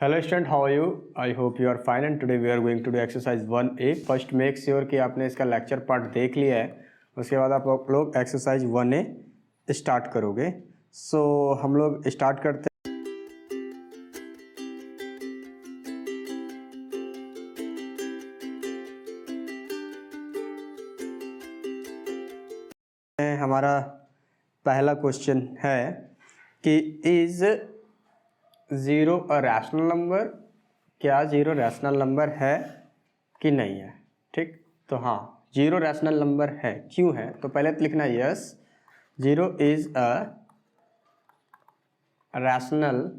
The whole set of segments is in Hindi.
Hello student, how are you? I hope you are fine and today we are going to do exercise 1A. First make sure कि आपने इसका लेक्चर पार्ट देख लिया है, उसके बाद आप लोग एक्सरसाइज 1A स्टार्ट करोगे. सो हम लोग स्टार्ट करते हैं. हमारा पहला क्वेश्चन है कि is zero a rational number. क्या ज़ीरो रैशनल नंबर है कि नहीं है? ठीक, तो हाँ ज़ीरो रैशनल नंबर है. क्यों है? तो पहले तो लिखना yes, zero is a rational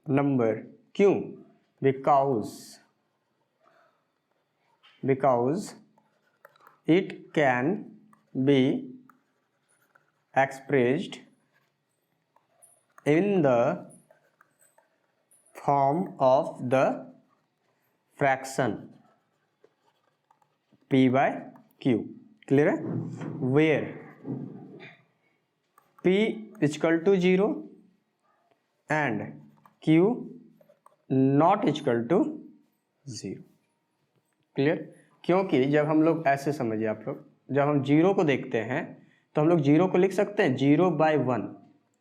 number. क्यों? Because it can be expressed in the form of the fraction p by q. Clear है? where p is equal to 0 and q not equal to 0. Clear? क्योंकि जब हम लोग ऐसे समझिए, आप लोग जब हम जीरो को देखते हैं तो हम लोग जीरो को लिख सकते हैं 0/1.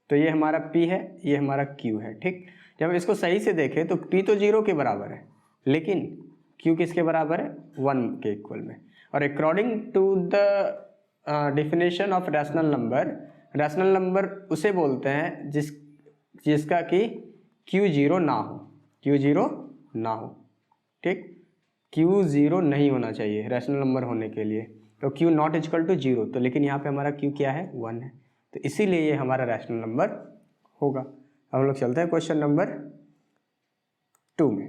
तो ये हमारा p है, ये हमारा q है. ठीक, जब हम इसको सही से देखें तो p तो 0 के बराबर है, लेकिन q किसके बराबर है? 1 के इक्वल में. और according to the definition of rational number उसे बोलते हैं जिसका कि q 0 ना हो. ठीक, q 0 नहीं होना चाहिए रैशनल नंबर होने के लिए. तो q नॉट इक्वल टू 0. तो लेकिन यहाँ पे हमारा q क्या है? 1 है. तो इसीलिए ये हमारा रैशनल नंबर होगा. हम लोग चलते हैं क्वेश्चन नंबर 2 में.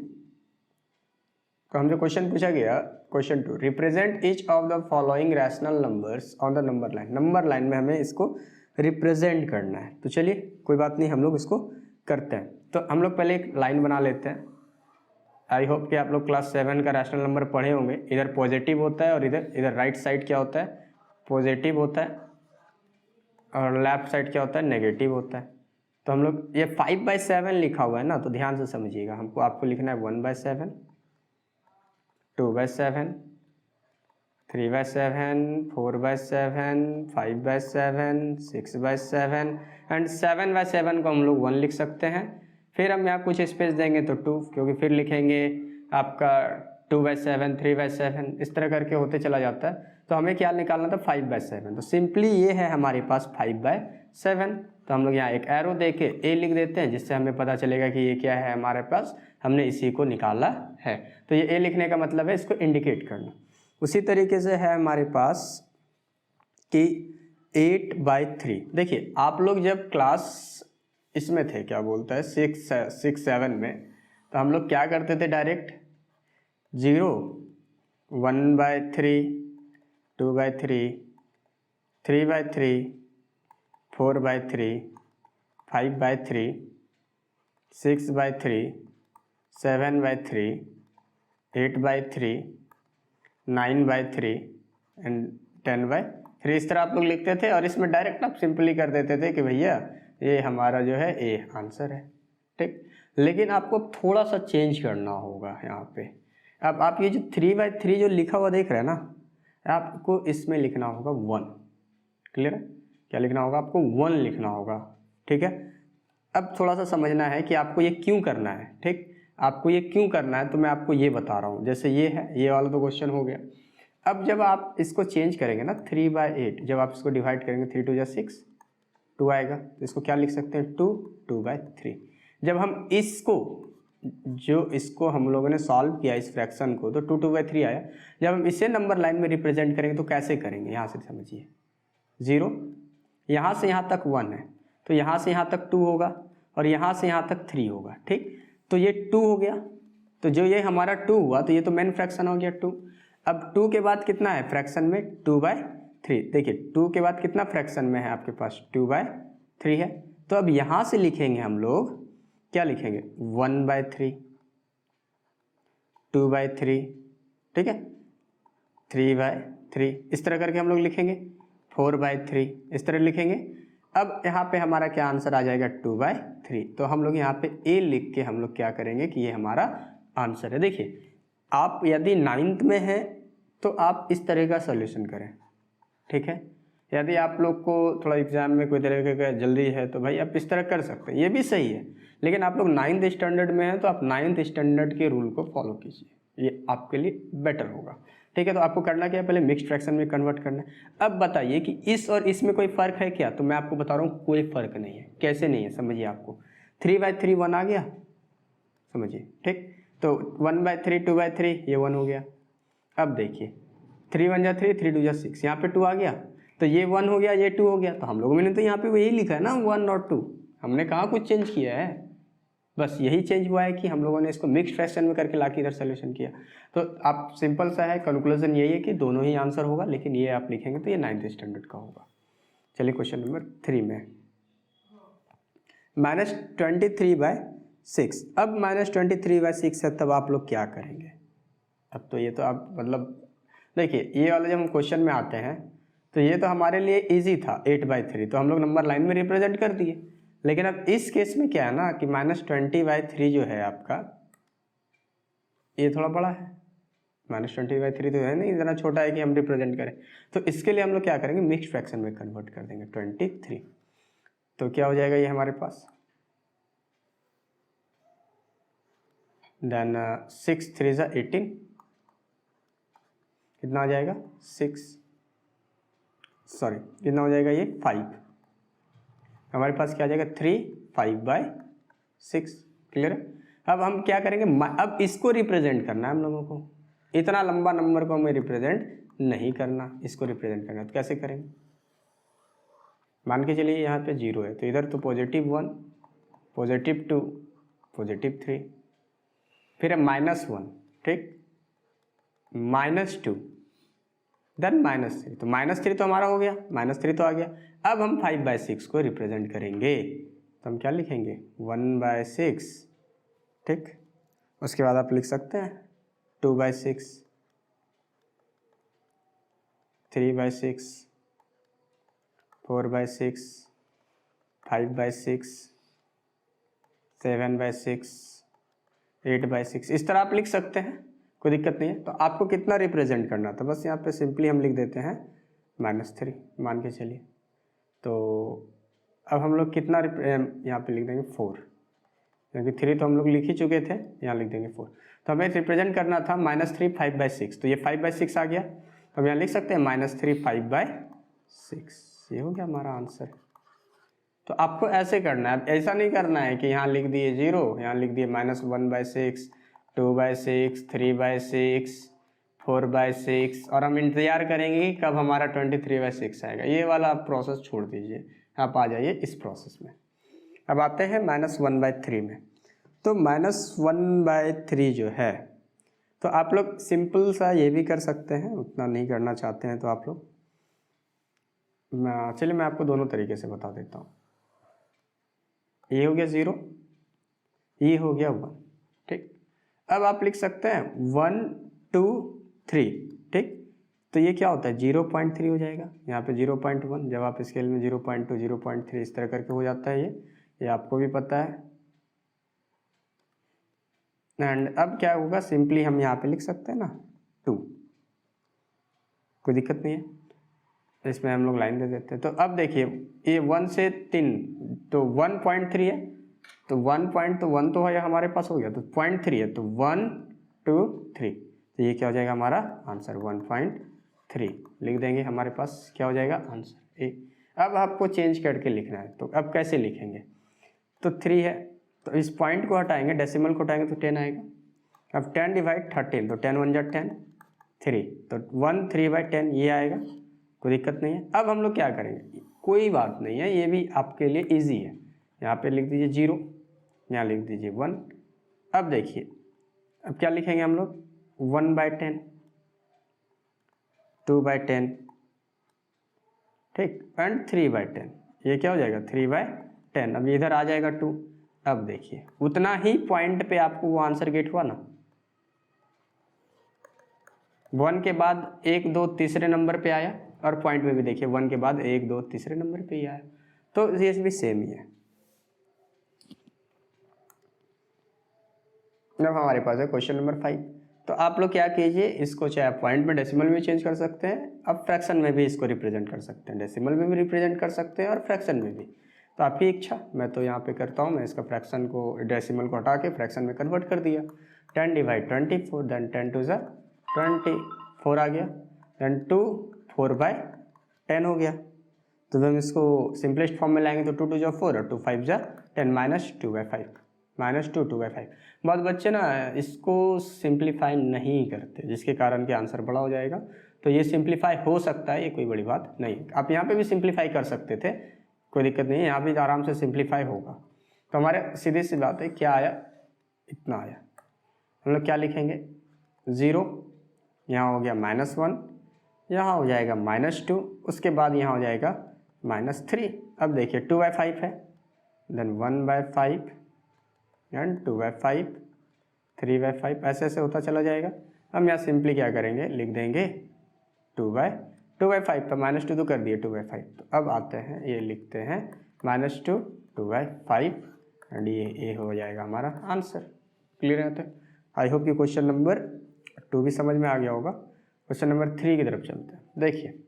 तो हमसे क्वेश्चन पूछा गया, question 2, represent each of the following rational numbers on the number line. Number line में हमें इसको रिप्रेजेंट करना है. तो चलिए कोई बात नहीं, हम लोग इसको करते हैं. तो हम लोग पहले एक लाइन बना लेते हैं. आई होप कि आप लोग क्लास 7 का रैशनल नंबर पढ़े होंगे. इधर पॉजिटिव होता है और इधर राइट साइड क्या होता है? पॉजिटिव होता है और लेफ्ट साइड क्या होता है? नेगेटिव होता है. तो हम लोग ये 5/7 लिखा हुआ है ना, तो ध्यान से समझिएगा. आपको लिखना है 1/7, 2/7, 3/7, 4/7, 5/7, 6/7 एंड 7/7 को हम लोग 1 लिख सकते हैं. फिर हम यहाँ कुछ स्पेस देंगे तो 2, क्योंकि फिर लिखेंगे आपका 2/7, 3/7, इस तरह करके होते चला जाता है. तो हमें क्या निकालना था? 5/7. तो सिंपली ये है हमारे पास 5/7. तो हम लोग यहाँ एक एरो दे के ए लिख देते हैं, जिससे हमें पता चलेगा कि ये क्या है हमारे पास, हमने इसी को निकाला है. तो ये ए लिखने का मतलब है इसको इंडिकेट करना. उसी तरीके से है हमारे पास कि 8/3. देखिए आप लोग जब क्लास इसमें थे, क्या बोलता है, 6-7 में, तो हम लोग क्या करते थे? Direct 0, 1/3, 2/3, 3/3, 4/3, 5/3, 6/3, 7/3, 8/3, 9/3 and 10/3. इस तरह आप लोग लिखते थे और इसमें डायरेक्ट आप सिंपली कर देते थे कि भैया ये हमारा जो है ए आंसर है. ठीक, लेकिन आपको थोड़ा सा चेंज करना होगा यहाँ पे. अब आप ये जो 3/3 जो लिखा हुआ देख रहे हैं ना, आपको इसमें लिखना होगा 1. क्लियर है? क्या लिखना होगा? आपको 1 लिखना होगा. ठीक है, अब थोड़ा सा समझना है कि आपको ये क्यों करना है. ठीक, आपको ये क्यों करना है तो मैं आपको ये बता रहा हूँ. जैसे ये है, ये वाला तो क्वेश्चन हो गया. अब जब आप इसको चेंज करेंगे ना 3/8, जब आप इसको डिवाइड करेंगे 3 2 6, 2 आएगा. तो इसको क्या लिख सकते हैं? 2/3. जब हम इसको हम लोगों ने सॉल्व किया इस फ्रैक्शन को, तो 2/3 आया. जब हम इसे नंबर लाइन में रिप्रेजेंट करेंगे तो कैसे करेंगे? यहाँ से समझिए, 0, यहाँ से यहाँ तक 1 है, तो यहाँ से यहाँ तक 2 होगा और यहाँ से यहाँ तक 3 होगा. ठीक, तो ये 2 हो गया. तो जो ये हमारा 2 हुआ, तो ये तो मेन फ्रैक्शन हो गया 2. अब 2 के बाद कितना है फ्रैक्शन में? 2/3. देखिए 2 के बाद कितना फ्रैक्शन में है आपके पास? 2/3 है. तो अब यहाँ से लिखेंगे हम लोग, क्या लिखेंगे? 1/3, 2/3, ठीक है, 3/3, इस तरह करके हम लोग लिखेंगे. 4/3 इस तरह लिखेंगे. अब यहाँ पे हमारा क्या आंसर आ जाएगा 2/3। तो हम लोग यहाँ पे ए लिख के हम लोग क्या करेंगे कि ये हमारा आंसर है। देखिए आप यदि 9th में हैं तो आप इस तरह का सॉल्यूशन करें, ठीक है। यदि आप लोग को थोड़ा एग्जाम में कोई तरह का जल्दी है तो भाई आप इस तरह कर सकते हैं, ये भी सही है। लेकिन आप लोग 9th स्टैंडर्ड में हैं तो आप 9th स्टैंडर्ड के रूल को फॉलो कीजिए, ये आपके लिए बेटर होगा, ठीक है। तो आपको करना क्या है, पहले मिक्स्ड फ्रैक्शन में कन्वर्ट करना है। अब बताइए कि इस और इसमें कोई फ़र्क है क्या? तो मैं आपको बता रहा हूँ कोई फ़र्क नहीं है। कैसे नहीं है समझिए। आपको 3/3 1 आ गया, समझिए, ठीक। तो 1/3 2/3 ये 1 हो गया। अब देखिए 3 1 जा 3 3 2 जा 6, यहाँ पे 2 आ गया तो ये 1 हो गया, ये 2 हो गया। तो हम लोगों ने तो यहाँ पे वही लिखा है ना 1 और 2, हमने कहाँ कुछ चेंज किया है। बस यही चेंज हुआ है कि हम लोगों ने इसको मिक्स्ड फ्रैक्शन में करके लाके इधर सोल्यूशन किया। तो आप सिंपल सा है, कंक्लूजन यही है कि दोनों ही आंसर होगा, लेकिन ये आप लिखेंगे तो ये 9th स्टैंडर्ड का होगा। चलिए क्वेश्चन नंबर 3 में -23/6। अब -23/6 है, तब आप लोग क्या करेंगे? अब तो ये तो आप मतलब देखिए ये वाला जब हम क्वेश्चन में आते हैं तो ये तो हमारे लिए इजी था 8/3, तो हम लोग नंबर लाइन में रिप्रेजेंट कर दिए। लेकिन अब इस केस में क्या है ना कि -20/3 जो है आपका, ये थोड़ा बड़ा है। -20/3 तो है नहीं, इतना छोटा है कि हम रिप्रेजेंट करें। तो इसके लिए हम लोग क्या करेंगे, मिक्स्ड फ्रैक्शन में कन्वर्ट कर देंगे 23। तो क्या हो जाएगा ये हमारे पास, देन 6 3 ज़ा 18, कितना आ जाएगा कितना हो जाएगा ये 5। हमारे पास क्या आ जाएगा 3 5/6। क्लियर है। अब हम क्या करेंगे, अब इसको रिप्रेजेंट करना है हम लोगों को। इतना लंबा नंबर को हमें रिप्रेजेंट नहीं करना, इसको रिप्रेजेंट करना। तो कैसे करेंगे, मान के चलिए यहाँ पे 0 है तो इधर तो +1 +2 +3, फिर है -1, ठीक, -2 देन -3। तो -3 तो हमारा हो गया, -3 तो आ गया। अब हम 5/6 को रिप्रेजेंट करेंगे तो हम क्या लिखेंगे 1/6, ठीक। उसके बाद आप लिख सकते हैं 2/6 3/6 4/6 5/6 7/6 8/6, इस तरह आप लिख सकते हैं, कोई दिक्कत नहीं है। तो आपको कितना रिप्रेजेंट करना था, बस यहाँ पे सिंपली हम लिख देते हैं -3 मान के चलिए। तो अब हम लोग कितना यहाँ पे लिख देंगे 4, क्योंकि 3 तो हम लोग लिख ही चुके थे, यहाँ लिख देंगे 4। तो हमें रिप्रेजेंट करना था -3 5/6, तो ये 5/6 आ गया। तो हम यहाँ लिख सकते हैं -3 5/6, ये हो गया हमारा आंसर। तो आपको ऐसे करना है, ऐसा नहीं करना है कि यहाँ लिख दिए 0, यहाँ लिख दिए -1/6 2/6 3/6 4/6 और हम इंतज़ार करेंगे कि कब हमारा 23/6 आएगा। ये वाला आप प्रोसेस छोड़ दीजिए, आप आ जाइए इस प्रोसेस में। अब आते हैं -1/3 में। तो -1/3 जो है, तो आप लोग सिंपल सा ये भी कर सकते हैं, उतना नहीं करना चाहते हैं तो आप लोग, चलिए मैं आपको दोनों तरीके से बता देता हूँ। ये हो गया 0, ये हो गया 1, ठीक। अब आप लिख सकते हैं 1 2 3, ठीक। तो ये क्या होता है 0.3 हो जाएगा, यहाँ पे 0.1, जब आप स्केल में 0.2 0.3 इस तरह करके हो जाता है ये आपको भी पता है। एंड अब क्या होगा, सिंपली हम यहाँ पे लिख सकते हैं ना 2, कोई दिक्कत नहीं है, इसमें हम लोग लाइन दे देते हैं। तो अब देखिए ये 1 से 3 तो 1.3 है, तो 1 तो है हमारे पास हो गया, तो 0.3 है, तो 1 2 3, तो ये क्या हो जाएगा हमारा आंसर 1.3 लिख देंगे। हमारे पास क्या हो जाएगा आंसर ए। अब आपको चेंज करके लिखना है, तो अब कैसे लिखेंगे, तो 3 है तो इस पॉइंट को हटाएंगे, डेसिमल को हटाएंगे तो 10 आएगा। अब 10/13 तो 10 1 जा 10 3, तो 1 3/10 ये आएगा, कोई दिक्कत नहीं है। अब हम लोग क्या करेंगे, कोई बात नहीं है, ये भी आपके लिए इजी है। यहाँ पे लिख दीजिए 0, यहाँ लिख दीजिए 1। अब देखिए अब क्या लिखेंगे हम लोग 1/10 2/10, ठीक, एंड 3/10, ये क्या हो जाएगा 3/10। अब इधर आ जाएगा 2। अब देखिए उतना ही पॉइंट पे आपको वो आंसर गेट हुआ ना, 1 के बाद 1 2 तीसरे नंबर पे आया, और पॉइंट में भी देखिए 1 के बाद 1 2 तीसरे नंबर पे ही आया। तो ये भी सेम ही है। अब हमारे पास है क्वेश्चन नंबर 5। तो आप लोग क्या कीजिए, इसको चाहे आप पॉइंट में डेसिमल में चेंज कर सकते हैं, अब फ्रैक्शन में भी इसको रिप्रेजेंट कर सकते हैं, डेसिमल में भी रिप्रेजेंट कर सकते हैं और फ्रैक्शन में भी, तो आपकी इच्छा। मैं तो यहाँ पे करता हूँ, मैं इसका फ्रैक्शन को डेसिमल को हटा के फ्रैक्शन में कन्वर्ट कर दिया। 10 / 24, देन 10 2 ज़ा 24 आ गया, देन 2 4/10 हो गया। तो जब हम इसको सिंपलेस्ट फॉर्म में लाएंगे तो 2 2 ज़ा 4 और 2 5 ज़ा 10 -2/5 -2 2/5। बहुत बच्चे ना इसको सिंप्लीफाई नहीं करते, जिसके कारण कि आंसर बड़ा हो जाएगा। तो ये सिंप्लीफाई हो सकता है, ये कोई बड़ी बात नहीं। आप यहाँ पे भी सिंप्लीफाई कर सकते थे, कोई दिक्कत नहीं है, यहाँ भी आराम से सिंप्लीफाई होगा। तो हमारे सीधी सी बात है, क्या आया, इतना आया। हम लोग क्या लिखेंगे, 0, यहाँ हो गया -1, यहाँ हो जाएगा -2, उसके बाद यहाँ हो जाएगा -3। अब देखिए 2/5 है, देन 1/5 एंड 2/5, 3/5, ऐसे ऐसे होता चला जाएगा। हम यहाँ सिंपली क्या करेंगे, लिख देंगे 2/5, तो -2 तो कर दिए 2/5। तो अब आते हैं, ये लिखते हैं -2 2/5 एंड ये हो जाएगा हमारा आंसर। क्लियर है? तो आई होप कि क्वेश्चन नंबर 2 भी समझ में आ गया होगा। क्वेश्चन नंबर 3 की तरफ चलते हैं। देखिए,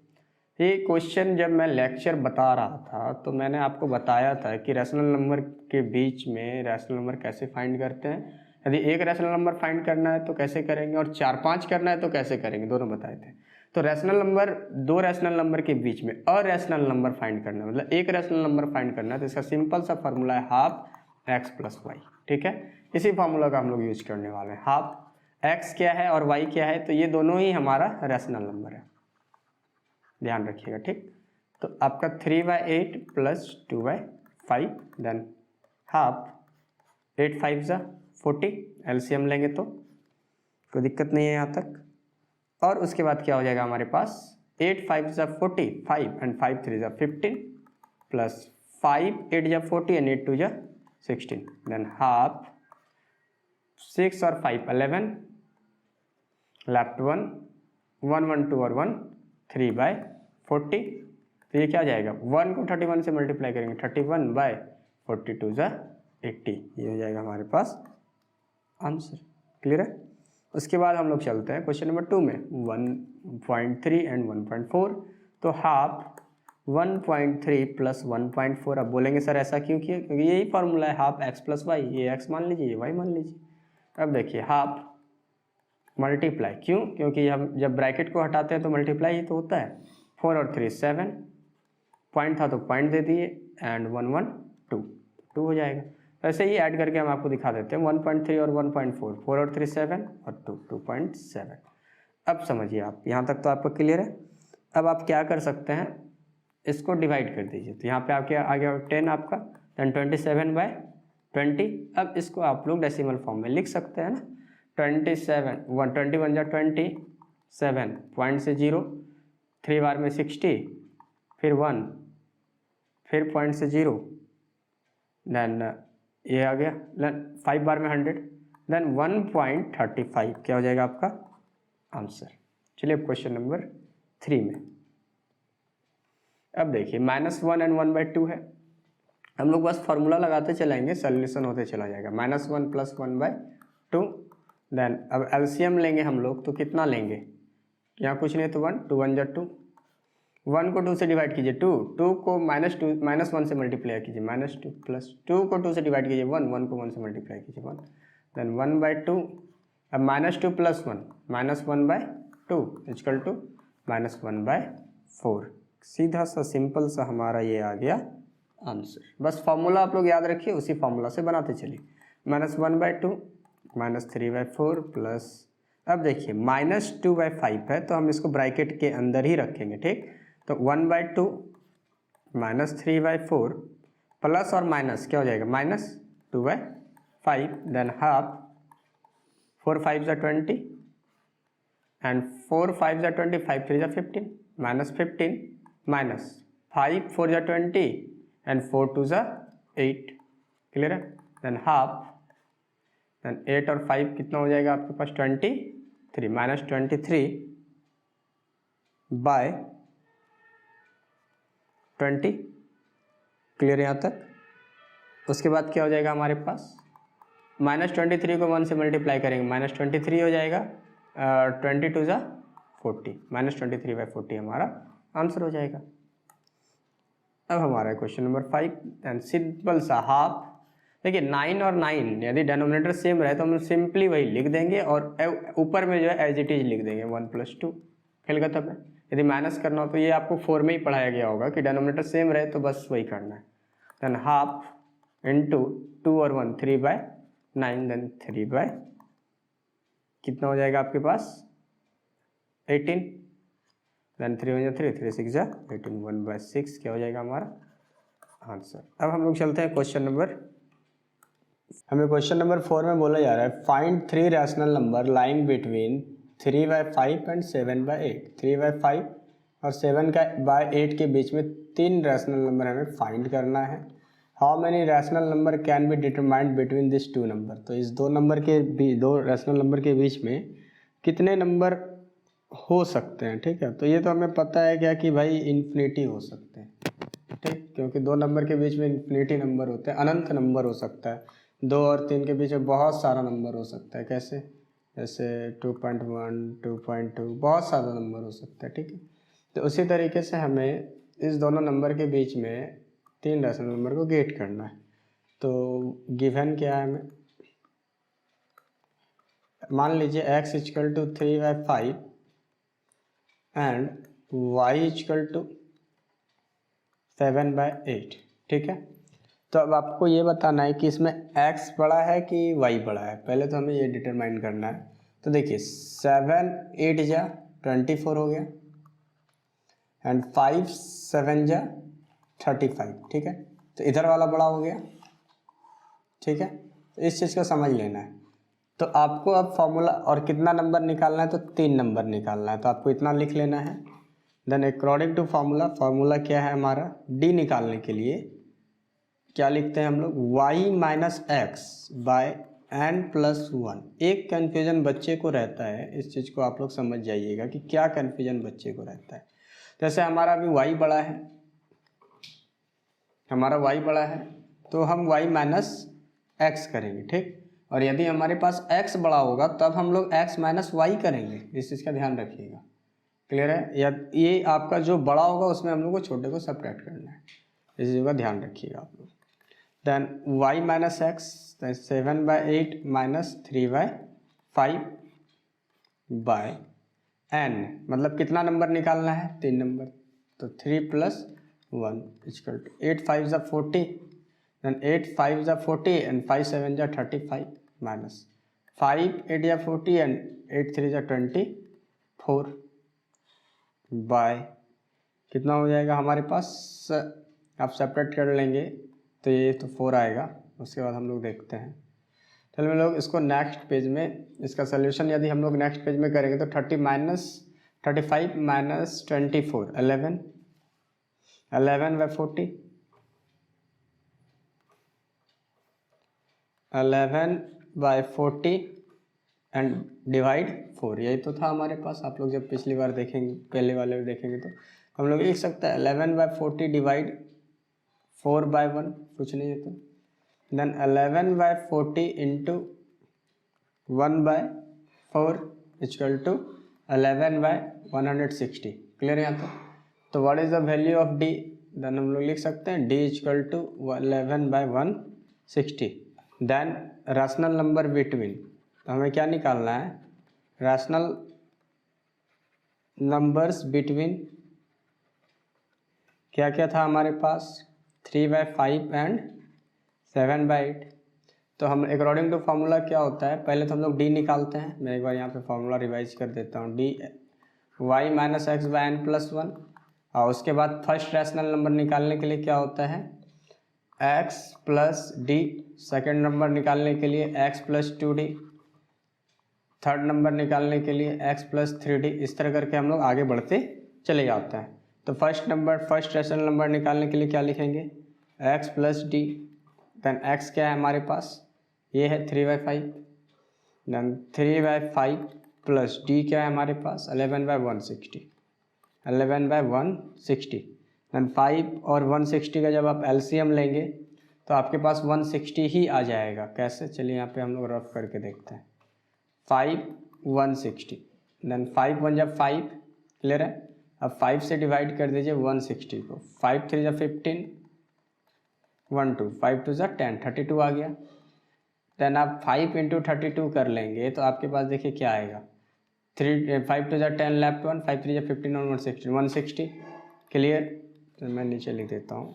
ये क्वेश्चन जब मैं लेक्चर बता रहा था तो मैंने आपको बताया था कि रैशनल नंबर के बीच में रैशनल नंबर कैसे फाइंड करते हैं। यदि एक रैशनल नंबर फाइंड करना है तो कैसे करेंगे, और 4 5 करना है तो कैसे करेंगे, दोनों बताए थे। तो रैशनल नंबर, दो रैशनल नंबर के बीच में अरैशनल नंबर फाइंड करना है, मतलब एक रैशनल नंबर फाइंड करना है, तो इसका सिंपल सा फार्मूला है हाफ एक्स प्लस वाई। ठीक है, इसी फार्मूला का हम लोग यूज करने वाले हैं। हाफ एक्स क्या है और वाई क्या है, तो ये दोनों ही हमारा रैशनल नंबर है, ध्यान रखिएगा। ठीक, तो आपका 3/8 प्लस 2/5, देन हाफ 8 5 ज़ा 40, एलसीएम लेंगे तो कोई दिक्कत नहीं है यहाँ तक। और उसके बाद क्या हो जाएगा हमारे पास, 8 5 ज़ा 40, 5 एंड 5 3 ज़ा 15, प्लस 5 8 ज़ा 40 एंड 8 2 ज़ा 16, देन हाफ 6 और 5 11, लेफ्ट 1 1 1 2 और 1 3/40। तो ये क्या हो जाएगा, 1 को 31 से मल्टीप्लाई करेंगे, 31/42 ज़ा 80, ये हो जाएगा हमारे पास आंसर। क्लियर है? उसके बाद हम लोग चलते हैं क्वेश्चन नंबर 2 में, 1.3 एंड 1.4। तो हाफ 1.3 प्लस 1.4। अब बोलेंगे सर ऐसा क्यों किया, क्योंकि यही फार्मूला है हाफ एक्स प्लस वाई, ये एक्स मान लीजिए, ये वाई मान लीजिए। अब देखिए हाफ मल्टीप्लाई, क्यों, क्योंकि हम जब ब्रैकेट को हटाते हैं तो मल्टीप्लाई ही तो होता है। 4 और 3 7, पॉइंट था तो पॉइंट दे दिए, एंड 1 1 2 हो जाएगा। ऐसे ही ऐड करके हम आपको दिखा देते हैं, 1.3 और 1.4, 4 और 3 7 और 2 2.7। अब समझिए आप, यहाँ तक तो आपको क्लियर है। अब आप क्या कर सकते हैं, इसको डिवाइड कर दीजिए, तो यहाँ पे आपके आ गया 10 आपका, देन 27/20। अब इसको आप लोग डेसिमल फॉर्म में लिख सकते हैं ना, 21 जा 27, पॉइंट से 0, 3 बार में 60, फिर 1, फिर पॉइंट से 0, देन ये आ गया, देन 5 बार में 100, देन 1.35 क्या हो जाएगा आपका आंसर। चलिए अब क्वेश्चन नंबर 3 में, अब देखिए -1 एंड 1/2 है, हम लोग बस फार्मूला लगाते चलेंगे, सॉल्यूशन होते चला जाएगा। -1 प्लस 1/2, देन अब एलसीएम लेंगे हम लोग, तो कितना लेंगे, यहाँ कुछ नहीं तो 1, 2 1 जा 2, 1 को 2 से डिवाइड कीजिए, 2 को -1 से मल्टीप्लाई कीजिए, -2, प्लस 2 को 2 से डिवाइड कीजिए, 1 को 1 से मल्टीप्लाई कीजिए, 1, देन 1/2। अब -2 प्लस 1, -1/2 इक्वल टू -1/4। सीधा सा सिंपल सा हमारा ये आ गया आंसर। बस फॉर्मूला आप लोग याद रखिए, उसी फॉर्मूला से बनाते चलिए। -1/2 -3/4 प्लस, अब देखिए -2/5 है तो हम इसको ब्रैकेट के अंदर ही रखेंगे। ठीक, तो 1/2 -3/4 प्लस और माइनस क्या हो जाएगा, -2/5, देन हाफ 4 5 जा 20 एंड 4 5 जा 20, 5 3 जा 15, -15 माइनस 5 4 जा 20 एंड 4 2 जा 8। क्लियर है? देन हाफ, देन 8 और 5 कितना हो जाएगा आपके पास, 23, -23/20, क्लियर यहाँ तक। उसके बाद क्या हो जाएगा हमारे पास, -23 को 1 से मल्टीप्लाई करेंगे, -23 हो जाएगा, 22 × 40, -23/40 हमारा आंसर हो जाएगा। अब हमारा क्वेश्चन नंबर 5 एंड सिंपल सा हाफ। देखिए 9 और 9 यदि डिनोमिनेटर सेम रहे तो हम सिंपली वही लिख देंगे और ऊपर में जो है एज इट इज लिख देंगे 1 + 2, खेल खत्म है। यदि माइनस करना हो तो ये आपको 4 में ही पढ़ाया गया होगा कि डिनोमिनेटर सेम रहे तो बस वही करना है। देन हाफ इंटू 2 और 1 3/9, देन 3 कितना हो जाएगा आपके पास 18, देन 3 × 3 3 × 6 = 18, 1/6 क्या हो जाएगा हमारा आंसर। अब हम लोग चलते हैं क्वेश्चन नंबर, हमें क्वेश्चन नंबर 4 में बोला जा रहा है find 3 rational number lying between 3/5 and 7/8। 3/5 और 7/8 के बीच में 3 रैशनल नंबर हमें फाइंड करना है। How many rational number can be determined between this 2 number. तो इस दो रैशनल नंबर के बीच में कितने नंबर हो सकते हैं, ठीक है। तो ये तो हमें पता है क्या कि भाई इन्फिनिटी हो सकते हैं, ठीक, क्योंकि 2 नंबर के बीच में इन्फिनिटी नंबर होते हैं, अनंत नंबर हो सकता है। 2 और 3 के बीच में बहुत सारा नंबर हो सकता है, कैसे, जैसे 2.1 2.2 बहुत सारा नंबर हो सकता है, ठीक है। तो उसी तरीके से हमें इस दोनों नंबर के बीच में 3 रैशनल नंबर को गेट करना है। तो गिवन क्या है हमें, मान लीजिए x = 3/5 एंड y = 7/8, ठीक है। तो अब आपको ये बताना है कि इसमें x बड़ा है कि y बड़ा है, पहले तो हमें ये डिटरमाइन करना है। तो देखिए 7 8 × 24 हो गया एंड 5 7 × 35, ठीक है। तो इधर वाला बड़ा हो गया, ठीक है। तो इस चीज़ को समझ लेना है। तो आपको अब फॉर्मूला और कितना नंबर निकालना है, तो 3 नंबर निकालना है, तो आपको इतना लिख लेना है। देन अकॉर्डिंग टू फार्मूला क्या है हमारा, d निकालने के लिए क्या लिखते हैं हम लोग, y - x/n+1। एक कन्फ्यूजन बच्चे को रहता है, इस चीज़ को आप लोग समझ जाइएगा कि क्या कन्फ्यूजन बच्चे को रहता है। जैसे हमारा अभी y बड़ा है, हमारा y बड़ा है तो हम y - x करेंगे, ठीक। और यदि हमारे पास x बड़ा होगा तब हम लोग x - y करेंगे, इस चीज़ का ध्यान रखिएगा, क्लियर है। या ये आपका जो बड़ा होगा उसमें हम लोग को छोटे को सब्ट्रैक्ट करना है, इस चीज़ का ध्यान रखिएगा आप लोग। देन y - x 7/8 - 3/5/n, मतलब कितना नंबर निकालना है, 3 नंबर। तो 3 + 1 = 8 5 = 40, then 8 5 = 40 and 5 7 = 35 minus 5 8 = 40 and 8 3 = 24 by कितना हो जाएगा हमारे पास, आप सेपरेट कर लेंगे तो ये तो 4 आएगा। उसके बाद हम लोग देखते हैं, चलो हम लोग इसको नेक्स्ट पेज में इसका सलूशन यदि हम लोग नेक्स्ट पेज में करेंगे तो 35 - 24 11 11/40 11/40 एंड डिवाइड 4, यही तो था हमारे पास। आप लोग जब पिछली बार देखेंगे, पहले वाले में देखेंगे तो हम लोग लिख सकते हैं 11/40 डिवाइड 4/1, कुछ नहीं है तो देन 11/40 इंटू 1/4 = 11/160, क्लियर यहाँ तक। तो what is the value of d, then हम लोग लिख सकते हैं d = 11/160। Then rational number between, तो हमें क्या निकालना है, रैशनल नंबर्स बिटवीन क्या क्या था हमारे पास, 3/5 एंड 7/8। तो हम अकॉर्डिंग टू फार्मूला क्या होता है, पहले तो हम लोग d निकालते हैं। मैं एक बार यहाँ पे फार्मूला रिवाइज कर देता हूँ, d y - x/n+1। और उसके बाद फर्स्ट रैशनल नंबर निकालने के लिए क्या होता है, x + d। सेकेंड नंबर निकालने के लिए x + 2d। थर्ड नंबर निकालने के लिए x + 3d। इस तरह करके हम लोग आगे बढ़ते चले जाते हैं। तो फर्स्ट रैशनल नंबर निकालने के लिए क्या लिखेंगे, x + d। देन x क्या है हमारे पास, ये है 3/5, देन 3/5 + d क्या है हमारे पास 11/160, 11/160। देन 5 और 160 का जब आप एलसीएम लेंगे तो आपके पास 160 ही आ जाएगा। कैसे, चलिए यहाँ पे हम लोग रफ करके देखते हैं। 5 160 देन 5 1 जब 5, क्लियर है। अब 5 से डिवाइड कर दीजिए 160 को, 5 3 जब 15, 1 2, 5 2 जब 10, 32 आ गया। देन आप 5 इंटू 32 कर लेंगे तो आपके पास देखिए क्या आएगा, 5 2 जब 10 लेफ्ट 1, 5 3 जब 15 और 160, क्लियर। तो मैं नीचे लिख देता हूँ।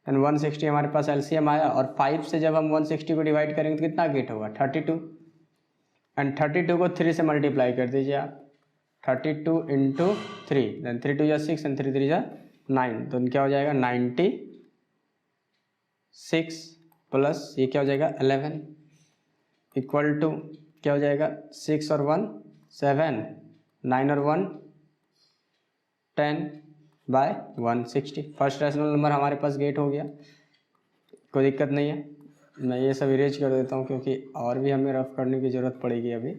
देन 160 हमारे पास एलसीएम आया और 5 से जब हम 160 को डिवाइड करेंगे तो कितना गेट होगा, 32। एंड 32 को 3 से मल्टीप्लाई कर दीजिए आप, 32 इंटू 3, देन 3 2 जा 6 एंड 3 3 जा 9, तो क्या हो जाएगा 96 प्लस ये क्या हो जाएगा 11 इक्वल टू क्या हो जाएगा 6 और 1 7, 9 और 1 10 बाय 160। फर्स्ट रैशनल नंबर हमारे पास गेट हो गया, कोई दिक्कत नहीं है। मैं ये सब इरेज कर देता हूँ क्योंकि और भी हमें रफ करने की ज़रूरत पड़ेगी अभी।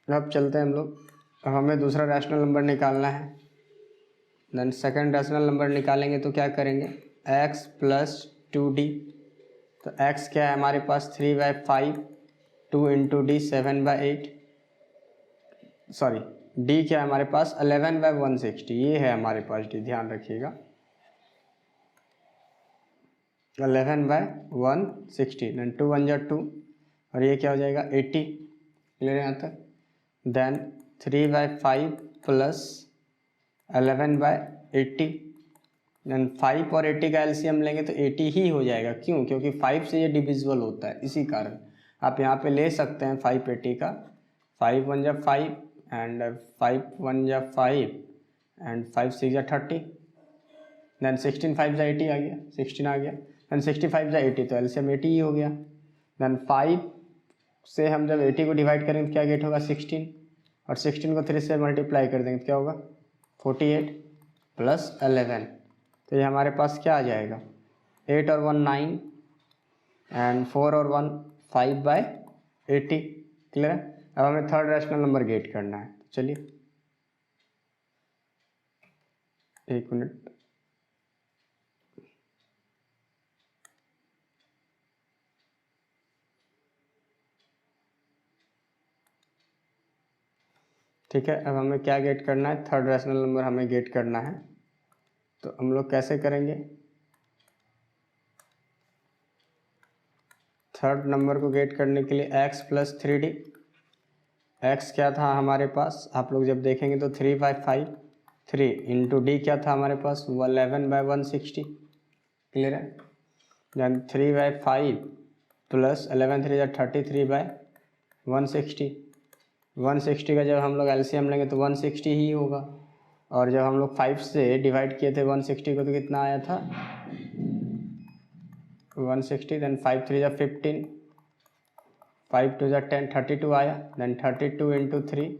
अब चलते हैं हम लोग। अब हमें दूसरा रैशनल नंबर निकालना है। देन सेकंड रैशनल नंबर निकालेंगे तो क्या करेंगे, x प्लस 2d। तो x क्या है हमारे पास 3/5, 2 इंटू डी 7/8, सॉरी d क्या है हमारे पास 11/160, ये है हमारे पास d, ध्यान रखिएगा 11/160। देन 2 1 जा 2 और ये क्या हो जाएगा 80, क्लियर यहाँ तक। देन 3/5 प्लस 11/80, देन 5 और 80 का एलसीएम लेंगे तो 80 ही हो जाएगा। क्यों, क्योंकि 5 से ये डिविजिबल होता है, इसी कारण आप यहाँ पे ले सकते हैं 5 80 का। 5 1 जा 5 एंड 5 1 जा 5 एंड 5 6 जा 30, देन 16 5 जा 80 आ गया, 16 आ गया। देन 65 जा 80 तो एलसीएम 80 ही हो गया। देन 5 से हम जब 80 को डिवाइड करेंगे तो क्या गेट होगा 16, और 16 को 3 से मल्टीप्लाई कर देंगे तो क्या होगा 48 प्लस 11, तो ये हमारे पास क्या आ जाएगा 8 और 1 9 एंड 4 और 1 5/80, क्लियर है। अब हमें थर्ड रैशनल नंबर गेट करना है, चलिए एक मिनट। ठीक है, अब हमें क्या गेट करना है, थर्ड रैशनल नंबर हमें गेट करना है। तो हम लोग कैसे करेंगे, थर्ड नंबर को गेट करने के लिए x प्लस 3d। x क्या था हमारे पास, आप लोग जब देखेंगे तो 3/5, 3 इंटू डी क्या था हमारे पास 11/160, क्लियर है। देन 3/5 प्लस 11 3 जा 33/160, 160 का जब हम लोग एलसीएम लेंगे तो 160 ही होगा। और जब हम लोग 5 से डिवाइड किए थे 160 को तो कितना आया था 160, देन 5 3 जा 15, 5 2 जा 10, 32 आया। देन 32 इंटू 3,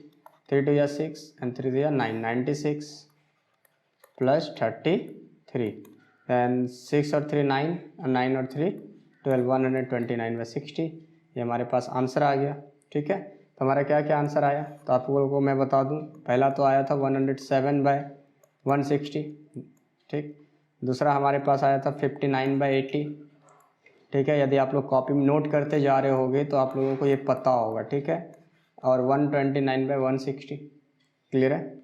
3 2 जा 6 एंड 3 3 जा 9, 96 प्लस 33, देन 6 और 3 9 और 9 और 3 12, 129/60, ये हमारे पास आंसर आ गया। ठीक है, तो हमारा क्या क्या आंसर आया, तो आप लोगों को मैं बता दूं, पहला तो आया था 107/160, ठीक। दूसरा हमारे पास आया था 59/80, ठीक है। यदि आप लोग कॉपी में नोट करते जा रहे होगे तो आप लोगों को ये पता होगा, ठीक है। और 129/160, क्लियर है।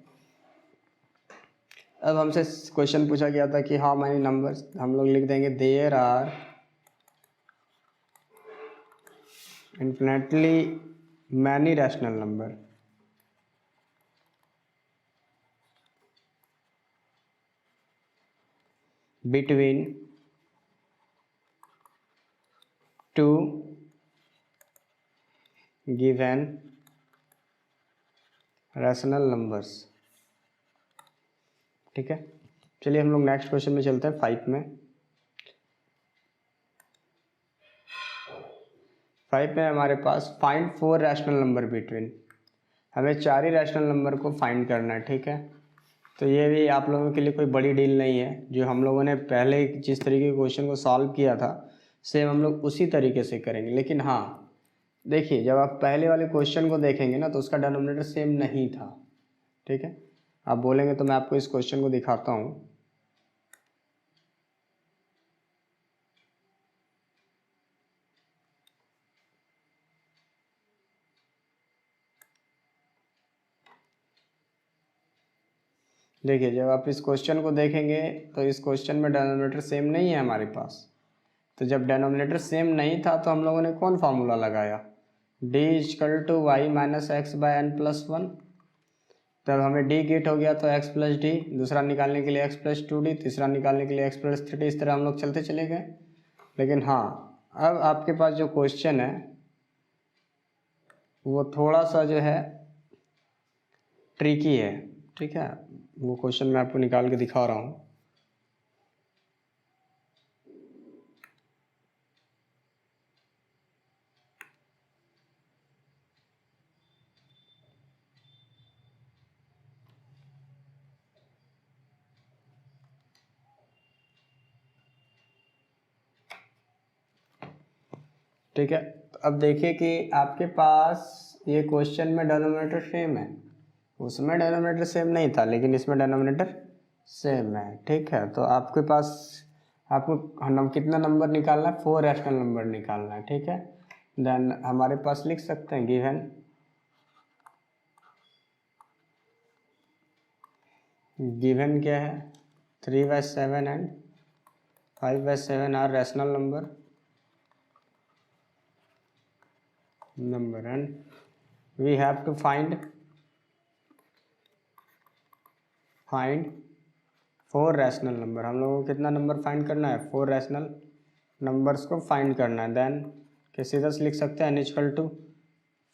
अब हमसे क्वेश्चन पूछा गया था कि हाउ मैनी नंबर्स, हम लोग लिख देंगे there are infinitely many rational number between 2 given rational numbers, ठीक है। चलिए हम लोग नेक्स्ट क्वेश्चन में चलते हैं, 5 में। 5 में हमारे पास फाइंड 4 रैशनल नंबर बिटवीन, हमें 4 ही रैशनल नंबर को फाइंड करना है, ठीक है। तो ये भी आप लोगों के लिए कोई बड़ी डील नहीं है, जो हम लोगों ने पहले जिस तरीके के क्वेश्चन को सॉल्व किया था सेम हम लोग उसी तरीके से करेंगे। लेकिन हाँ देखिए, जब आप पहले वाले क्वेश्चन को देखेंगे ना तो उसका डिनोमिनेटर सेम नहीं था, ठीक है, आप बोलेंगे तो मैं आपको इस क्वेश्चन को दिखाता हूँ। देखिए जब आप इस क्वेश्चन को देखेंगे तो इस क्वेश्चन में डिनोमिनेटर सेम नहीं है हमारे पास। तो जब डिनोमिनेटर सेम नहीं था तो हम लोगों ने कौन फार्मूला लगाया, d equal to Y minus x by N plus one. तब हमें d गेट हो गया तो x प्लस डी, दूसरा निकालने के लिए x प्लस टू डी, तीसरा निकालने के लिए x प्लस थ्री डी, इस तरह हम लोग चलते चले गए। लेकिन हाँ, अब आपके पास जो क्वेश्चन है वो थोड़ा सा जो है ट्रिकी है। ठीक है, वो क्वेश्चन मैं आपको निकाल के दिखा रहा हूँ। ठीक है, तो अब देखिए कि आपके पास ये क्वेश्चन में डिनोमिनेटर सेम है, उसमें डिनोमिनेटर सेम नहीं था लेकिन इसमें डिनोमिनेटर सेम है। ठीक है, तो आपके पास आपको हम कितना नंबर निकालना है, 4 रैशनल नंबर निकालना है। ठीक है, देन हमारे पास लिख सकते हैं गिवन क्या है, 3/7 and 5/7 are rational number and we have to find 4 rational number. हम लोगों को कितना नंबर फाइंड करना है, 4 रैशनल नंबर्स को फाइंड करना है। देन के सीधा से लिख सकते हैं n इक्वल टू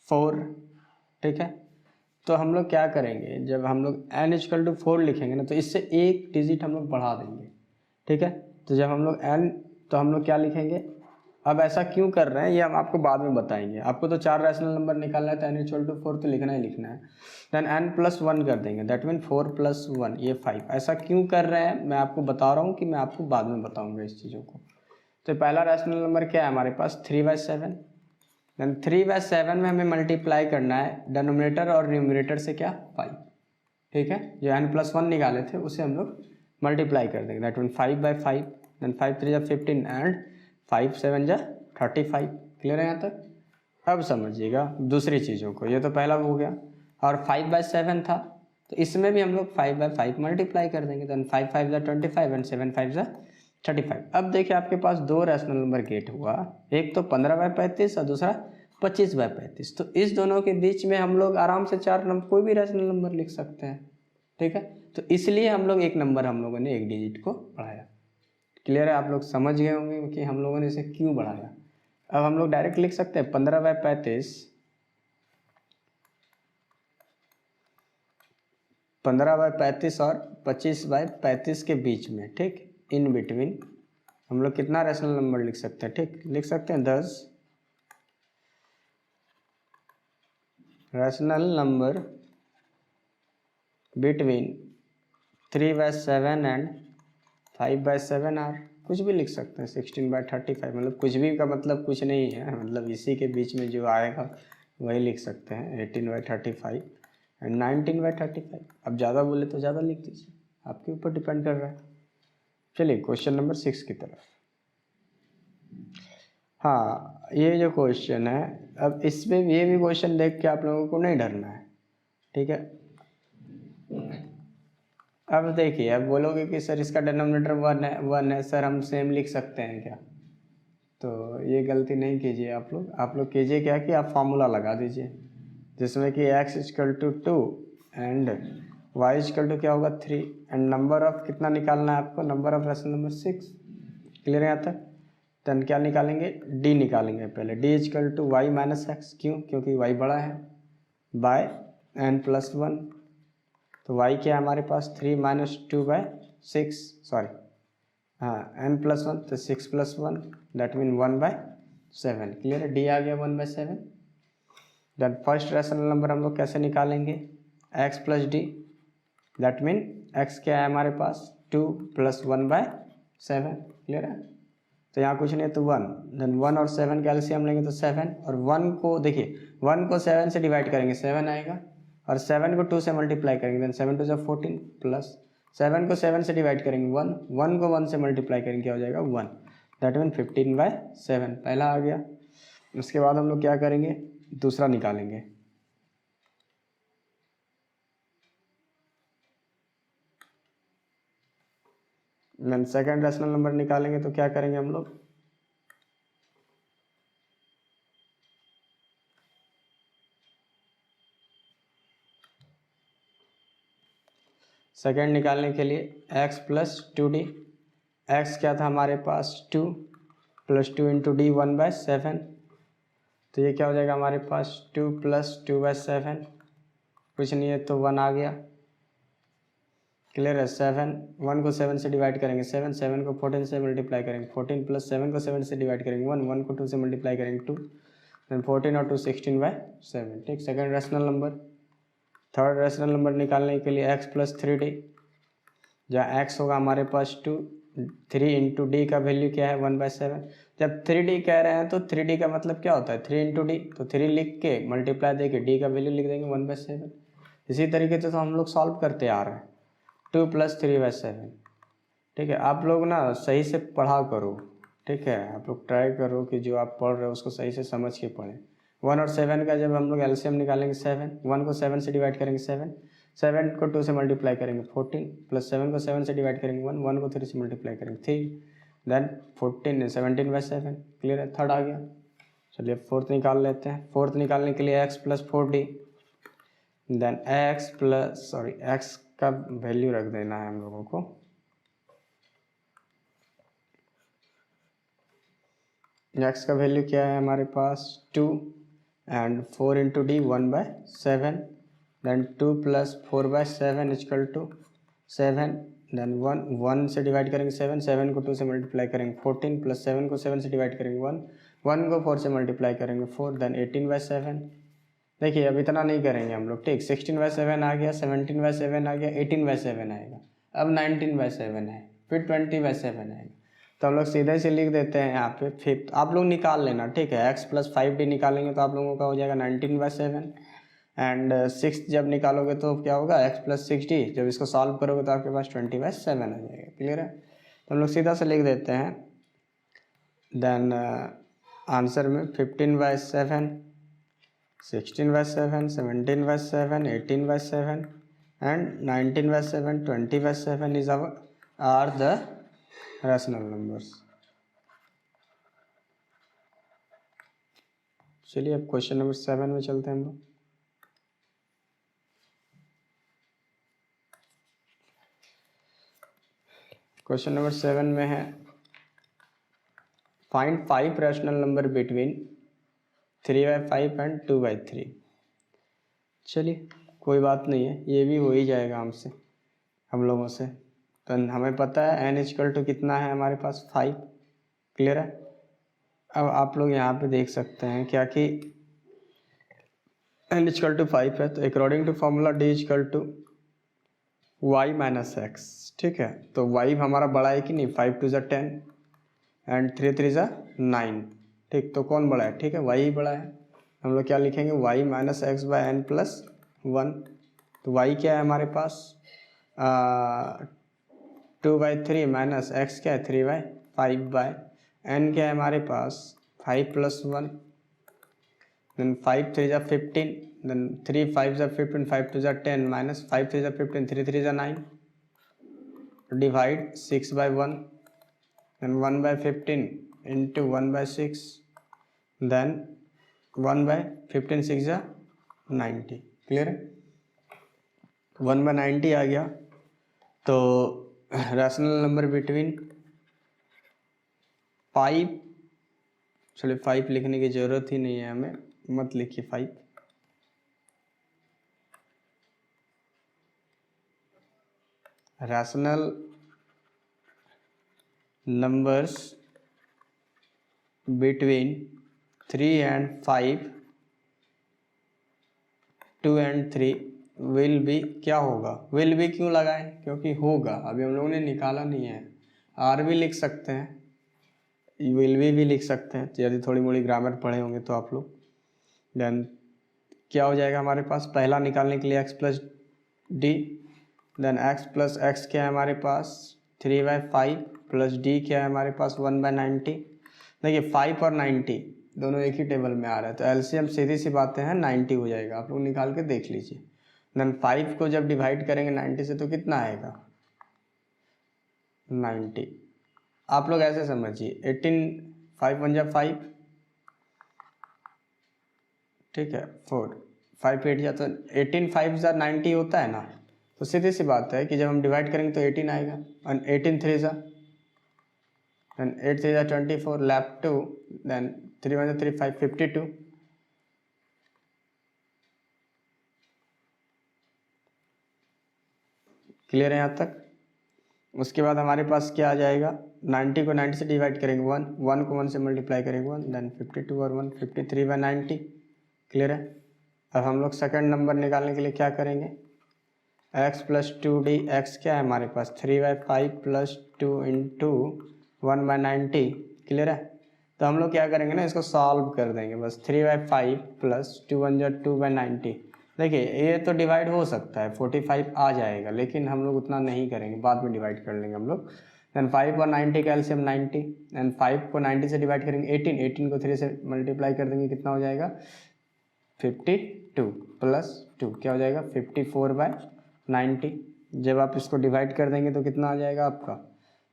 4। ठीक है, तो हम लोग क्या करेंगे, जब हम लोग n इक्वल टू 4 लिखेंगे ना तो इससे एक डिजिट हम लोग बढ़ा देंगे। ठीक है, तो जब हम लोग n, तो हम लोग क्या लिखेंगे, अब ऐसा क्यों कर रहे हैं ये हम आपको बाद में बताएंगे। आपको तो 4 रैशनल नंबर निकालना है तो n इक्वल टू 4 तो लिखना ही लिखना है। देन n प्लस 1 कर देंगे, दैट मीन 4 प्लस 1 ये 5। ऐसा क्यों कर रहे हैं मैं आपको बता रहा हूँ कि मैं आपको बाद में बताऊँगा इस चीज़ों को। तो पहला रैशनल नंबर क्या है हमारे पास, 3/7। देन 3/7 में हमें मल्टीप्लाई करना है डिनोमिनेटर और न्यूमरेटर से क्या, 5। ठीक है, जो n प्लस 1 निकाले थे उसे हम लोग मल्टीप्लाई कर देंगे, दैट मीन 5/5। देन 5 3 जा 15 एंड 5 7 जा 35। क्लियर है यहाँ तक। अब समझिएगा दूसरी चीज़ों को, ये तो पहला हो गया। और 5/7 था तो इसमें भी हम लोग 5/5 मल्टीप्लाई कर देंगे। देन 5 5 जा 25 एंड 7 5 जा 35। अब देखिए आपके पास 2 रैशनल नंबर गेट हुआ, एक तो 15/35 और दूसरा 25/35। तो इस दोनों के बीच में हम लोग आराम से 4 नंबर, कोई भी रैशनल नंबर लिख सकते हैं। ठीक है, तो इसलिए हम लोग एक नंबर हम लोगों ने एक डिजिट को बढ़ाया। क्लियर है, आप लोग समझ गए होंगे कि हम लोगों ने इसे क्यों बढ़ाया। अब हम लोग डायरेक्ट लिख सकते हैं 15/35 और 25/35 के बीच में। ठीक, इन बिटवीन हम लोग कितना रैशनल नंबर लिख सकते हैं, ठीक लिख सकते हैं 10 rational number between 3/7 and 5/7 are, कुछ भी लिख सकते हैं। 16/35 मतलब कुछ भी का मतलब कुछ नहीं है, मतलब इसी के बीच में जो आएगा वही लिख सकते हैं। 18/35 एंड 19/35। अब ज़्यादा बोले तो ज़्यादा लिख दीजिए, आपके ऊपर डिपेंड कर रहा है। चलिए क्वेश्चन नंबर 6 की तरफ। हाँ, ये जो क्वेश्चन है, अब इसमें ये भी क्वेश्चन देख के आप लोगों को नहीं डरना है। ठीक है, अब देखिए, अब बोलोगे कि सर इसका डिनोमिनेटर 1 है सर, हम सेम लिख सकते हैं क्या, तो ये गलती नहीं कीजिए आप लोग कीजिए क्या कि आप फार्मूला लगा दीजिए, जिसमें कि x equal to 2 and y equal to क्या होगा 3 एंड नंबर ऑफ कितना निकालना है आपको, number of rational number 6। Clear है यहाँ तक। देन क्या निकालेंगे, d निकालेंगे पहले, d equal to y minus x, क्यों, क्योंकि y बड़ा है, बाय n प्लस 1। तो y क्या है हमारे पास, 3 माइनस 2/6, सॉरी हाँ n प्लस 1 तो 6 प्लस 1 दैट मीन 1/7। क्लियर है, d आ गया 1/7। देन फर्स्ट रैशनल नंबर हम लोग कैसे निकालेंगे, x plus D, that mean x क्या है हमारे पास 2 प्लस 1/7। क्लियर है, तो यहाँ कुछ नहीं है तो 1। देन 1 और 7 का एलसीएम लेंगे तो 7, और 1 को देखिए 1 को 7 से डिवाइड करेंगे 7 आएगा, और 7 को 2 से मल्टीप्लाई करेंगे, देन 7 2 से 14 प्लस 7 को 7 से डिवाइड करेंगे 1, 1 को 1 से मल्टीप्लाई करेंगे क्या हो जाएगा 1, दैट मीन 15/7 पहला आ गया। उसके बाद हम लोग क्या करेंगे, दूसरा निकालेंगे। देन सेकंड रैशनल नंबर निकालेंगे तो क्या करेंगे हम लोग, सेकंड निकालने के लिए x प्लस 2d, x क्या था हमारे पास 2 प्लस 2 इंटू डी 1/7, तो ये क्या हो जाएगा हमारे पास 2 प्लस 2/7, कुछ नहीं है तो 1 आ गया। क्लियर है। 7 1 को 7 से डिवाइड करेंगे 7, 7 को 14 से मल्टीप्लाई करेंगे 14 प्लस 7 को 7 से डिवाइड करेंगे 1, 1 को 2 से मल्टीप्लाई करेंगे 2, देन 14 और 2 16/7। ठीक, second rational number. Third rational number निकालने के लिए x प्लस 3d, जहाँ x होगा हमारे पास 2, 3 इंटू डी का वैल्यू क्या है 1/7। जब 3d कह रहे हैं तो 3d का मतलब क्या होता है 3 इंटू डी, तो 3 लिख के मल्टीप्लाई दे के डी का वैल्यू लिख देंगे 1/7। इसी तरीके से तो हम लोग सॉल्व करते आ रहे हैं 2 प्लस 3/7। ठीक है, आप लोग ना सही से पढ़ा करो, ठीक है, आप लोग ट्राई करो कि जो आप पढ़ रहे हो उसको सही से समझ के पढ़ें। 1 और 7 का जब हम लोग एलसीएम निकालेंगे 7, 1 को 7 से डिवाइड करेंगे 7, 7 को 2 से मल्टीप्लाई करेंगे 14 प्लस 7 को 7 से डिवाइड करेंगे 1, 1 को 3 से मल्टीप्लाई करेंगे 3, देन 17/7। क्लियर है, थर्ड आ गया। चलिए फोर्थ निकाल लेते हैं। फोर्थ निकालने के लिए x plus 4d, then x का वैल्यू रख देना है हम लोगों को, x का वैल्यू क्या है हमारे पास 2 and 4 into d 1/7, then 2 plus 4/7 equal to 7, then 1 से डिवाइड करेंगे 7, 7 को 2 से मल्टीप्लाई करेंगे 14 प्लस 7 को 7 से डिवाइड करेंगे 1, 1 को 4 से मल्टीप्लाई करेंगे 4, देन 18/7। देखिए अब इतना नहीं करेंगे हम लोग, ठीक, 16/7 आ गया, 17/7 आ गया, 18/7 आएगा, अब 19/7 है, फिर 20/7 आएगा, तो हम लोग सीधे से लिख देते हैं यहाँ पे फिफ्थ। आप लोग निकाल लेना, ठीक है, x प्लस 5d निकालेंगे तो आप लोगों का हो जाएगा 19/7, एंड सिक्स जब निकालोगे तो क्या होगा x प्लस 6d, जब इसको सॉल्व करोगे तो आपके पास 20/7 आ जाएगा। क्लियर है, तो हम लोग सीधा से लिख देते हैं, देन आंसर में 15/7, 16/7, 17/7, 18/7 and 19/7, 20/7 is are the rational numbers। चलिए अब क्वेश्चन नंबर 7 में चलते हैं हम लोग। क्वेश्चन नंबर 7 में है find 5 rational number between 3/5 and 2/3। चलिए कोई बात नहीं है, ये भी हो ही जाएगा हमसे, हम लोगों से, तो हमें पता है n इक्वल टू कितना है हमारे पास 5। क्लियर है। अब आप लोग यहाँ पे देख सकते हैं क्या कि n इक्वल टू 5 है, तो according to formula d equal to y minus x. ठीक है, तो y हमारा बड़ा है कि नहीं, 5 2 10 एंड 3 3 9। ठीक, तो कौन बड़ा है, ठीक है, y ही बड़ा है। हम लोग क्या लिखेंगे, y minus x by N plus 1। तो y क्या है हमारे पास 2/3 माइनस x क्या है 3/5 बाय n क्या है हमारे पास 5 plus 1, then 5 3 15, then 3 5 15, 5 2 10 minus 5 3 15, 3 3 9, divide 6/1, then 1/15 into 1/6, then 1/15 6 90। Clear है, 1/90 आ गया। तो रैशनल नंबर बिटवीन 5, चलिए 5 लिखने की ज़रूरत ही नहीं है हमें, मत लिखिए 5। Rational numbers between 3 and 5, 2 and 3 will be, क्या होगा, विल बी क्यों लगाएं, क्योंकि होगा, अभी हम लोगों ने निकाला नहीं है। आर भी लिख सकते हैं, विल बी भी लिख सकते हैं, यदि थोड़ी मोड़ी ग्रामर पढ़े होंगे तो आप लोग। देन क्या हो जाएगा हमारे पास, पहला निकालने के लिए x plus d, then x plus x क्या है हमारे पास 3/5 प्लस डी क्या है हमारे पास 1/90। देखिए 5 और 90 दोनों एक ही टेबल में आ रहा है, तो एलसीएम सीधी सी बातें हैं 90 हो जाएगा, आप लोग निकाल के देख लीजिए। देन 5 को जब डिवाइड करेंगे 90 से तो कितना आएगा 90। आप लोग ऐसे समझिए 18 5 1 जा 5, ठीक है 4 5 8 जा, तो 18 5 जा 90 होता है ना, तो सीधी सी बात है कि जब हम डिवाइड करेंगे तो 18 आएगा, और 18 3 जा, then 8 3 जा 24, left 2, then 3 1 जा 3 5 52। क्लियर है यहाँ तक। उसके बाद हमारे पास क्या आ जाएगा, 90 को 90 से डिवाइड करेंगे 1, 1 को 1 से मल्टीप्लाई करेंगे 1, देन 52 और 1 53/90। क्लियर है। अब हम लोग सेकंड नंबर निकालने के लिए क्या करेंगे, x प्लस 2d, x क्या है हमारे पास 3/5 प्लस 2 इंटू 1/90। क्लियर है। तो हम लोग क्या करेंगे ना, इसको सॉल्व कर देंगे बस, 3/5 प्लस 2 1 जा 2/90। देखिए ये तो डिवाइड हो सकता है 45 आ जाएगा, लेकिन हम लोग उतना नहीं करेंगे, बाद में डिवाइड कर लेंगे हम लोग। देन 5 और 90 का एलसीएम 90, देन 5 को 90 से डिवाइड करेंगे 18, 18 को 3 से मल्टीप्लाई कर देंगे, कितना हो जाएगा 52 प्लस 2 क्या हो जाएगा 54/90। जब आप इसको डिवाइड कर देंगे तो कितना आ जाएगा आपका,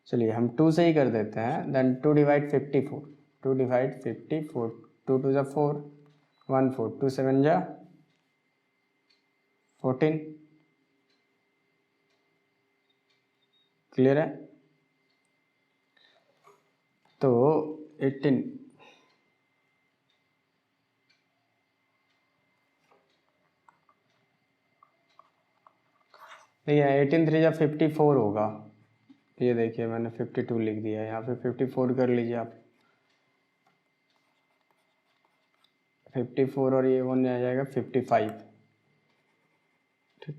चलिए हम 2 से ही कर देते हैं, देन 2 डिवाइड 54, 2 डिवाइड 54, 2 2 जा 4, 1 4, 2 7 जा 14। क्लियर है। तो 18 देखिए 18 3 जा 54 होगा, ये देखिए मैंने 52 लिख दिया है, यहाँ पे 54 कर लीजिए आप, 54 और ये 1 आ जाएगा 55। ठीक,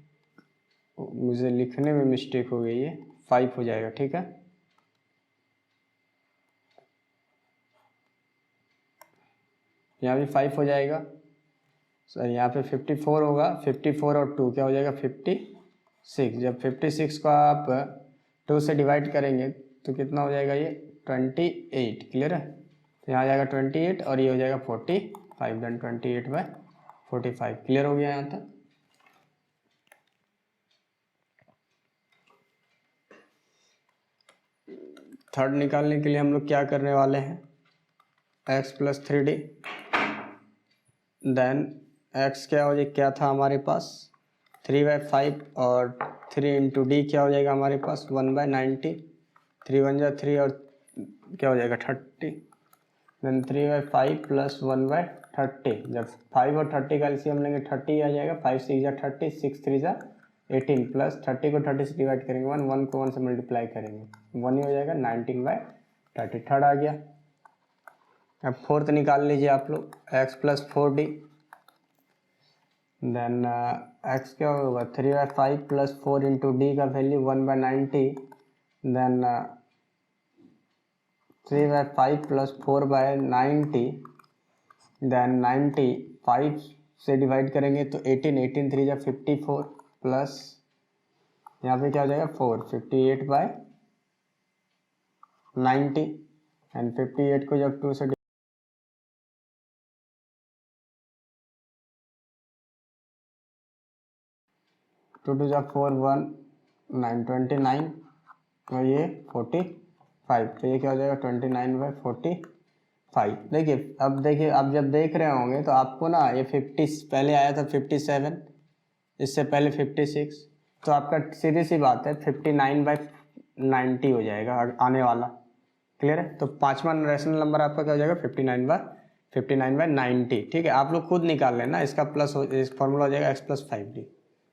मुझे लिखने में मिस्टेक हो गई है, 5 हो जाएगा, ठीक है। यहाँ भी 5 हो जाएगा सर, यहाँ पे 54 होगा, 54 और 2 क्या हो जाएगा 56। जब 56 को आप 2 से डिवाइड करेंगे तो कितना हो जाएगा ये 28। क्लियर है। तो यहाँ आ जाएगा 28 और ये हो जाएगा 45, देन 28/45। क्लियर हो गया यहाँ तक। थर्ड निकालने के लिए हम लोग क्या करने वाले हैं, x plus 3d, then x क्या हो जाएगा, क्या था हमारे पास 3/5 और 3 इंटू डी क्या हो जाएगा हमारे पास 1/90, 3 1 जा 3 और क्या हो जाएगा 30, देन 3/5 प्लस 1/30। जब 5 और 30 का एलसीएम लेंगे 30 आ जाएगा, 5 6 जा 30, 6 3 जा 18 प्लस 30 को 30 से डिवाइड करेंगे 1, 1 को 1 से मल्टीप्लाई करेंगे 1 ही हो जाएगा 19/30। थर्ड आ गया। अब फोर्थ निकाल लीजिए आप लोग, x plus 4d, then x क्या होगा 3/5 प्लस 4 इंटू डी का वैल्यू 1/90, देन 3/5 प्लस 4/90, देन 90 5 से डिवाइड करेंगे तो 18, 18 3 जा 54 प्लस यहाँ पे क्या हो जाएगा 4, 58/90, एंड 58 को जब 2 से 2 2 जा 4 1 9 29 और ये 45, तो ये क्या हो जाएगा 29/45। देखिए अब जब देख रहे होंगे तो आपको ना ये 50 पहले आया था 57, इससे पहले 56, तो आपका सीधी सी बात है 59/90 हो जाएगा आने वाला। क्लियर है। तो पांचवा रैशनल नंबर आपका क्या हो जाएगा 59/90। ठीक है, आप लोग खुद निकाल लेना, इसका प्लस इस फॉर्मूला हो जाएगा x प्लस 5d।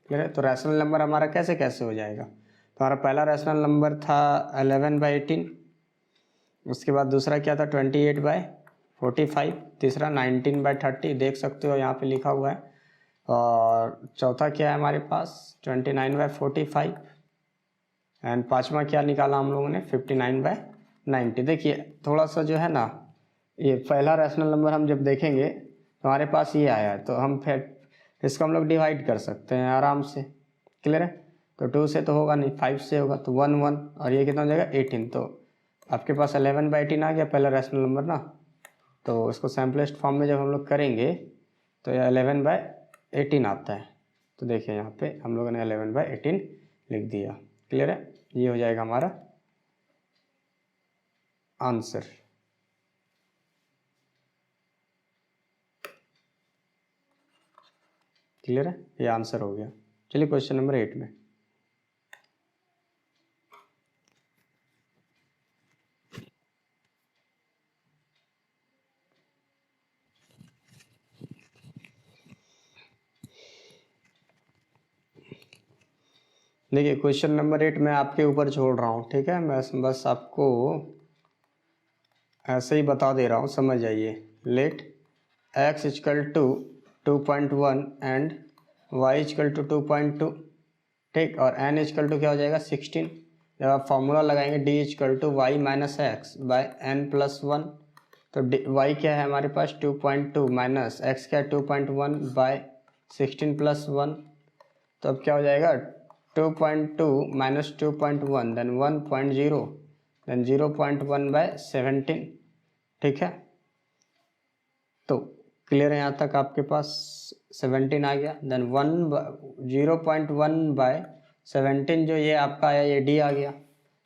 क्लियर है। तो रैशनल नंबर हमारा कैसे कैसे हो जाएगा, तो हमारा पहला रैशनल नंबर था 11/18, उसके बाद दूसरा क्या था 28/45, तीसरा 19/30, देख सकते हो यहाँ पे लिखा हुआ है, और चौथा क्या है हमारे पास 29/45, एंड पांचवा क्या निकाला हम लोगों ने 59/90। देखिए थोड़ा सा जो है ना, ये पहला रैशनल नंबर हम जब देखेंगे तो हमारे पास ये आया है, तो हम फिर इसको हम लोग डिवाइड कर सकते हैं आराम से। क्लियर है? तो 2 से तो होगा नहीं, 5 से होगा, तो 1 1 और ये कितना हो जाएगा 18। तो आपके पास 11/18 आ गया पहला रैशनल नंबर ना। तो इसको सैम्पलेस्ट फॉर्म में जब हम लोग करेंगे तो ये 11/18 आता है। तो देखिए यहाँ पे हम लोगों ने 11/18 लिख दिया। क्लियर है? ये हो जाएगा हमारा आंसर। क्लियर है? ये आंसर हो गया। चलिए क्वेश्चन नंबर 8 में। देखिए क्वेश्चन नंबर 8 मैं आपके ऊपर छोड़ रहा हूँ, ठीक है? मैं बस आपको ऐसे ही बता दे रहा हूँ, समझ जाइए। Let x equal to 2.1 and y equal to 2.2, ठीक, और n इक्वल टू क्या हो जाएगा 16। जब आप फॉर्मूला लगाएंगे d equal to Y minus x by n plus 1, तो y क्या है हमारे पास 2.2 माइनस x क्या है 2.1 बाय 16 प्लस 1, तो अब क्या हो जाएगा 2.2 माइनस 2.1 देन 1.0 देन 0.1 बाय 17, ठीक है? तो क्लियर है? यहाँ तक आपके पास 17 आ गया। देन 0.1 बाय 17 जो ये आपका आया ये d आ गया।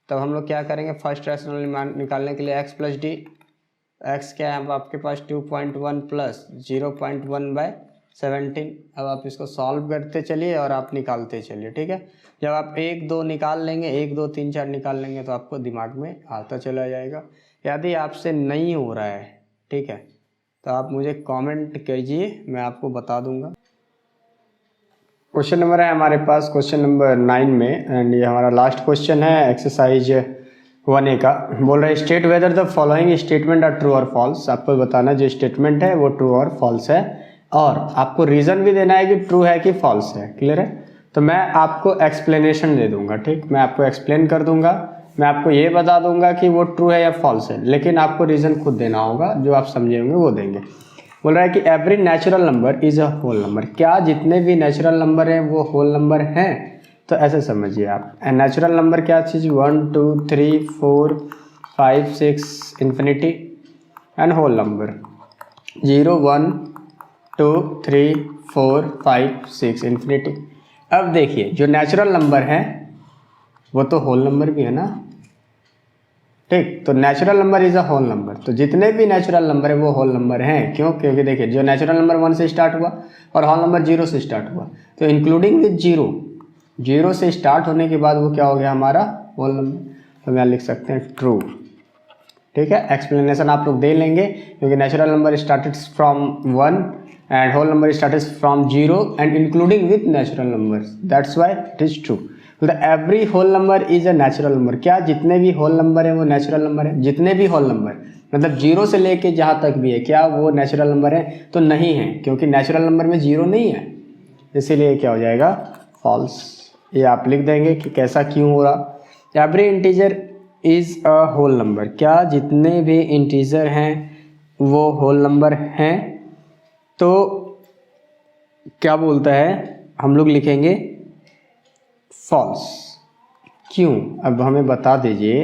तब हम लोग क्या करेंगे, फर्स्ट रैशनल निकालने के लिए x प्लस डी। x क्या है अब आपके पास 2.1 प्लस 0.1 बाय 17। अब आप इसको सॉल्व करते चलिए और आप निकालते चलिए, ठीक है? जब आप 1 2 निकाल लेंगे, 1 2 3 4 निकाल लेंगे तो आपको दिमाग में आता चला जाएगा। यदि आपसे नहीं हो रहा है, ठीक है, तो आप मुझे कमेंट कीजिए, मैं आपको बता दूंगा। क्वेश्चन नंबर है हमारे पास क्वेश्चन नंबर 9 में, एंड ये हमारा लास्ट क्वेश्चन है एक्सरसाइज 1A का। बोल रहा है state whether the following statement are true और फॉल्स। आपको बताना जो स्टेटमेंट है वो ट्रू और फॉल्स है, और आपको रीज़न भी देना है कि ट्रू है कि फॉल्स है। क्लियर है? तो मैं आपको एक्सप्लेनेशन दे दूंगा, ठीक, मैं आपको एक्सप्लेन कर दूंगा, मैं आपको ये बता दूंगा कि वो ट्रू है या फॉल्स है, लेकिन आपको रीज़न खुद देना होगा, जो आप समझे होंगे वो देंगे। बोल रहा है कि every natural number is a whole number. क्या जितने भी नेचुरल नंबर हैं वो होल नंबर हैं? तो ऐसे समझिए आप, नेचुरल नंबर क्या चीज़ 1 2 3 4 5 6 infinity, and whole number 0 1 2 3 4 5 6 infinity. अब देखिए जो नेचुरल नंबर हैं वो तो होल नंबर भी है ना, ठीक? तो natural number is a whole number. तो जितने भी नेचुरल नंबर है वो होल नंबर हैं। क्यों? क्योंकि देखिए जो नेचुरल नंबर 1 से स्टार्ट हुआ और होल नंबर 0 से स्टार्ट हुआ, तो इंक्लूडिंग विद 0 से स्टार्ट होने के बाद वो क्या हो गया हमारा होल नंबर। तो यहाँ लिख सकते हैं ट्रू, ठीक है? एक्सप्लेनेशन आप लोग दे लेंगे, क्योंकि natural number started from 1 and whole number started from 0 and including with natural number, that's why it is true. मतलब every whole number is a natural number. क्या जितने भी होल नंबर है वो नेचुरल नंबर है? जितने भी होल नंबर मतलब 0 से लेके जहाँ तक भी है, क्या वो नेचुरल नंबर है? तो नहीं है, क्योंकि नेचुरल नंबर में 0 नहीं है, इसीलिए क्या हो जाएगा फॉल्स। ये आप लिख देंगे कि कैसा क्यों हो रहा। Every integer is a whole number. क्या जितने भी इंटीजर हैं वो होल नंबर हैं? तो क्या बोलता है, हम लोग लिखेंगे फॉल्स। क्यों? अब हमें बता दीजिए।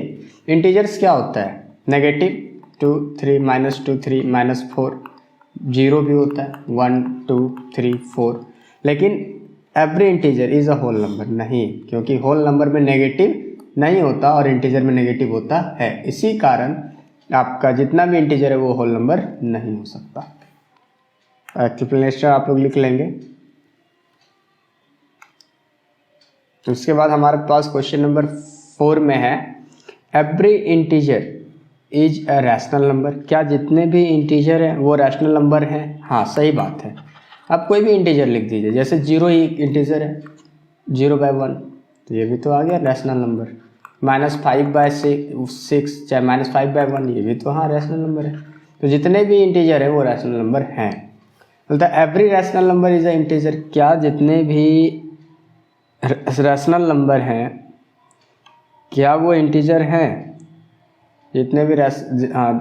इंटीजर्स क्या होता है? नेगेटिव 2 3 -2 3 -4, 0 भी होता है 1 2 3 4, लेकिन every integer is a whole number नहीं, क्योंकि होल नंबर में नेगेटिव नहीं होता और इंटीजर में नेगेटिव होता है। इसी कारण आपका जितना भी इंटीजर है वो होल नंबर नहीं हो सकता। एक्सप्लेनेशन आप लोग लिख लेंगे। उसके बाद हमारे पास क्वेश्चन नंबर 4 में है every integer is a rational number. क्या जितने भी इंटीजर हैं वो रैशनल नंबर हैं? हाँ सही बात है। आप कोई भी इंटीजर लिख दीजिए, जैसे 0 ही इंटीजर है, 0/1, तो ये भी तो आ गया रैशनल नंबर। -5/6 चाहे -5/1, ये भी तो हाँ रैशनल नंबर है। तो जितने भी इंटीजर है वो रैशनल नंबर हैं। मतलब every rational number is a integer. क्या जितने भी रैशनल नंबर हैं क्या वो इंटीजर हैं? जितने भी हाँ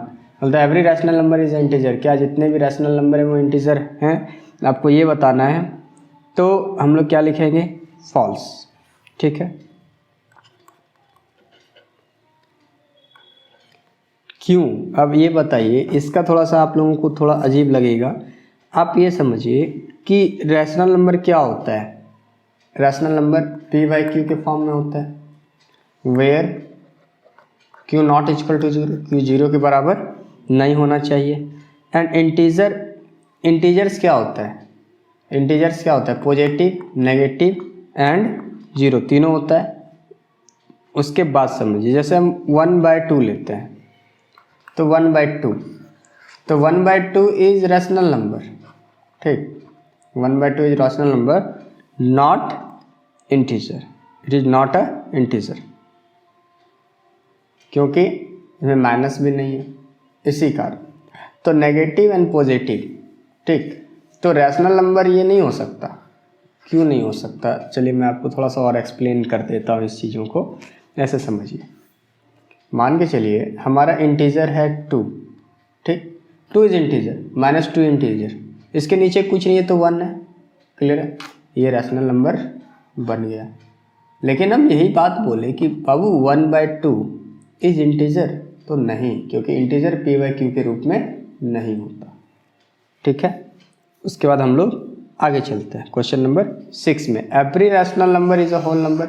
मतलब every rational number is integer. क्या जितने भी रैशनल नंबर है वो इंटीजर हैं? आपको ये बताना है तो हम लोग क्या लिखेंगे, फॉल्स। ठीक है, क्यों? अब ये बताइए, इसका थोड़ा सा आप लोगों को थोड़ा अजीब लगेगा। आप ये समझिए कि रैशनल नंबर क्या होता है। Rational number p by q के फॉर्म में होता है, where q not equal to zero, q zero के बराबर नहीं होना चाहिए। एंड इंटीजर्स क्या होता है, इंटीजर्स क्या होता है, पॉजिटिव, नेगेटिव एंड जीरो, तीनों होता है। उसके बाद समझिए, जैसे हम 1/2 लेते हैं, तो 1/2, तो 1/2 इज रैशनल नंबर। ठीक, 1/2 is rational number, not integer, it is not a integer, क्योंकि इसमें माइनस भी नहीं है, इसी कारण। तो नेगेटिव एंड पॉजिटिव, ठीक, तो रैशनल नंबर ये नहीं हो सकता। क्यों नहीं हो सकता, चलिए मैं आपको थोड़ा सा और एक्सप्लेन कर देता हूँ इस चीज़ों को। ऐसे समझिए, मान के चलिए हमारा इंटीजर है 2, ठीक, 2 इज इंटीजर, -2 इंटीजर, इसके नीचे कुछ नहीं है तो 1 है। क्लियर है, ये रैशनल नंबर बन गया। लेकिन हम यही बात बोले कि बाबू 1/2 इज इंटीजर, तो नहीं, क्योंकि इंटीजर p बाई क्यू के रूप में नहीं होता। ठीक है, उसके बाद हम लोग आगे चलते हैं क्वेश्चन नंबर 6 में। Every rational number is a whole number,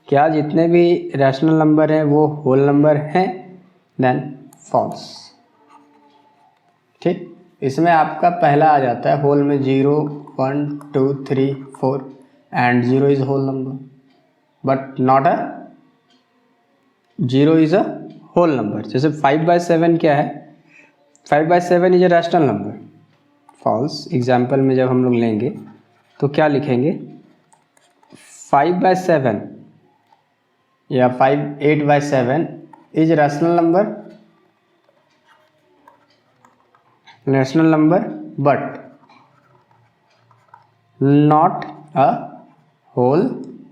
क्या जितने भी रैशनल नंबर हैं वो होल नंबर हैं? Then false. ठीक, इसमें आपका पहला आ जाता है होल में 0, 1, 2, 3, 4 and 0 is whole number, but not a 0 is a whole number. जैसे 5/7 क्या है, 5/7 is a rational number, false. Example में जब हम लोग लेंगे तो क्या लिखेंगे, 5/7 या 8/7 is rational number but not a whole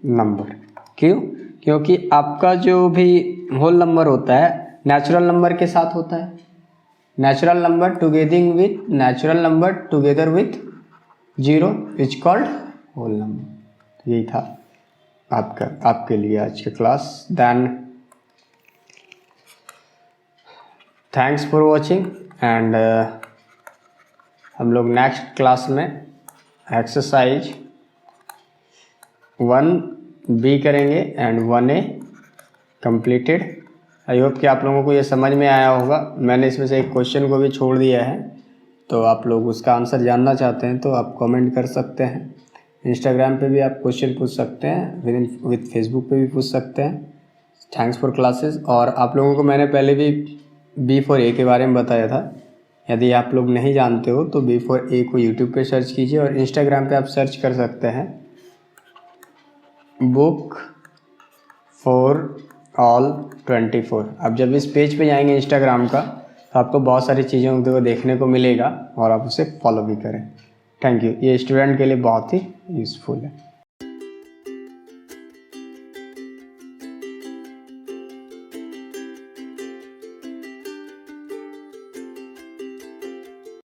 number. क्यों? क्योंकि आपका जो भी होल नंबर होता है नेचुरल नंबर के साथ होता है। Natural number together with 0 is called whole number. यही था आपके लिए आज की class. Then thanks for watching and हम लोग नेक्स्ट क्लास में एक्सरसाइज 1B करेंगे and 1A completed. I hope कि आप लोगों को ये समझ में आया होगा। मैंने इसमें से एक क्वेश्चन को भी छोड़ दिया है, तो आप लोग उसका आंसर जानना चाहते हैं तो आप कमेंट कर सकते हैं। इंस्टाग्राम पे भी आप क्वेश्चन पूछ सकते हैं, विद फेसबुक पे भी पूछ सकते हैं। Thanks for classes. और आप लोगों को मैंने पहले भी B4A के बारे में बताया था। यदि आप लोग नहीं जानते हो तो B4A को यूट्यूब पे सर्च कीजिए और इंस्टाग्राम पे आप सर्च कर सकते हैं बुक फॉर ऑल 24। आप जब इस पेज पे जाएंगे इंस्टाग्राम का तो आपको बहुत सारी चीज़ों को देखने को मिलेगा और आप उसे फॉलो भी करें। Thank you. ये स्टूडेंट के लिए बहुत ही यूज़फुल है।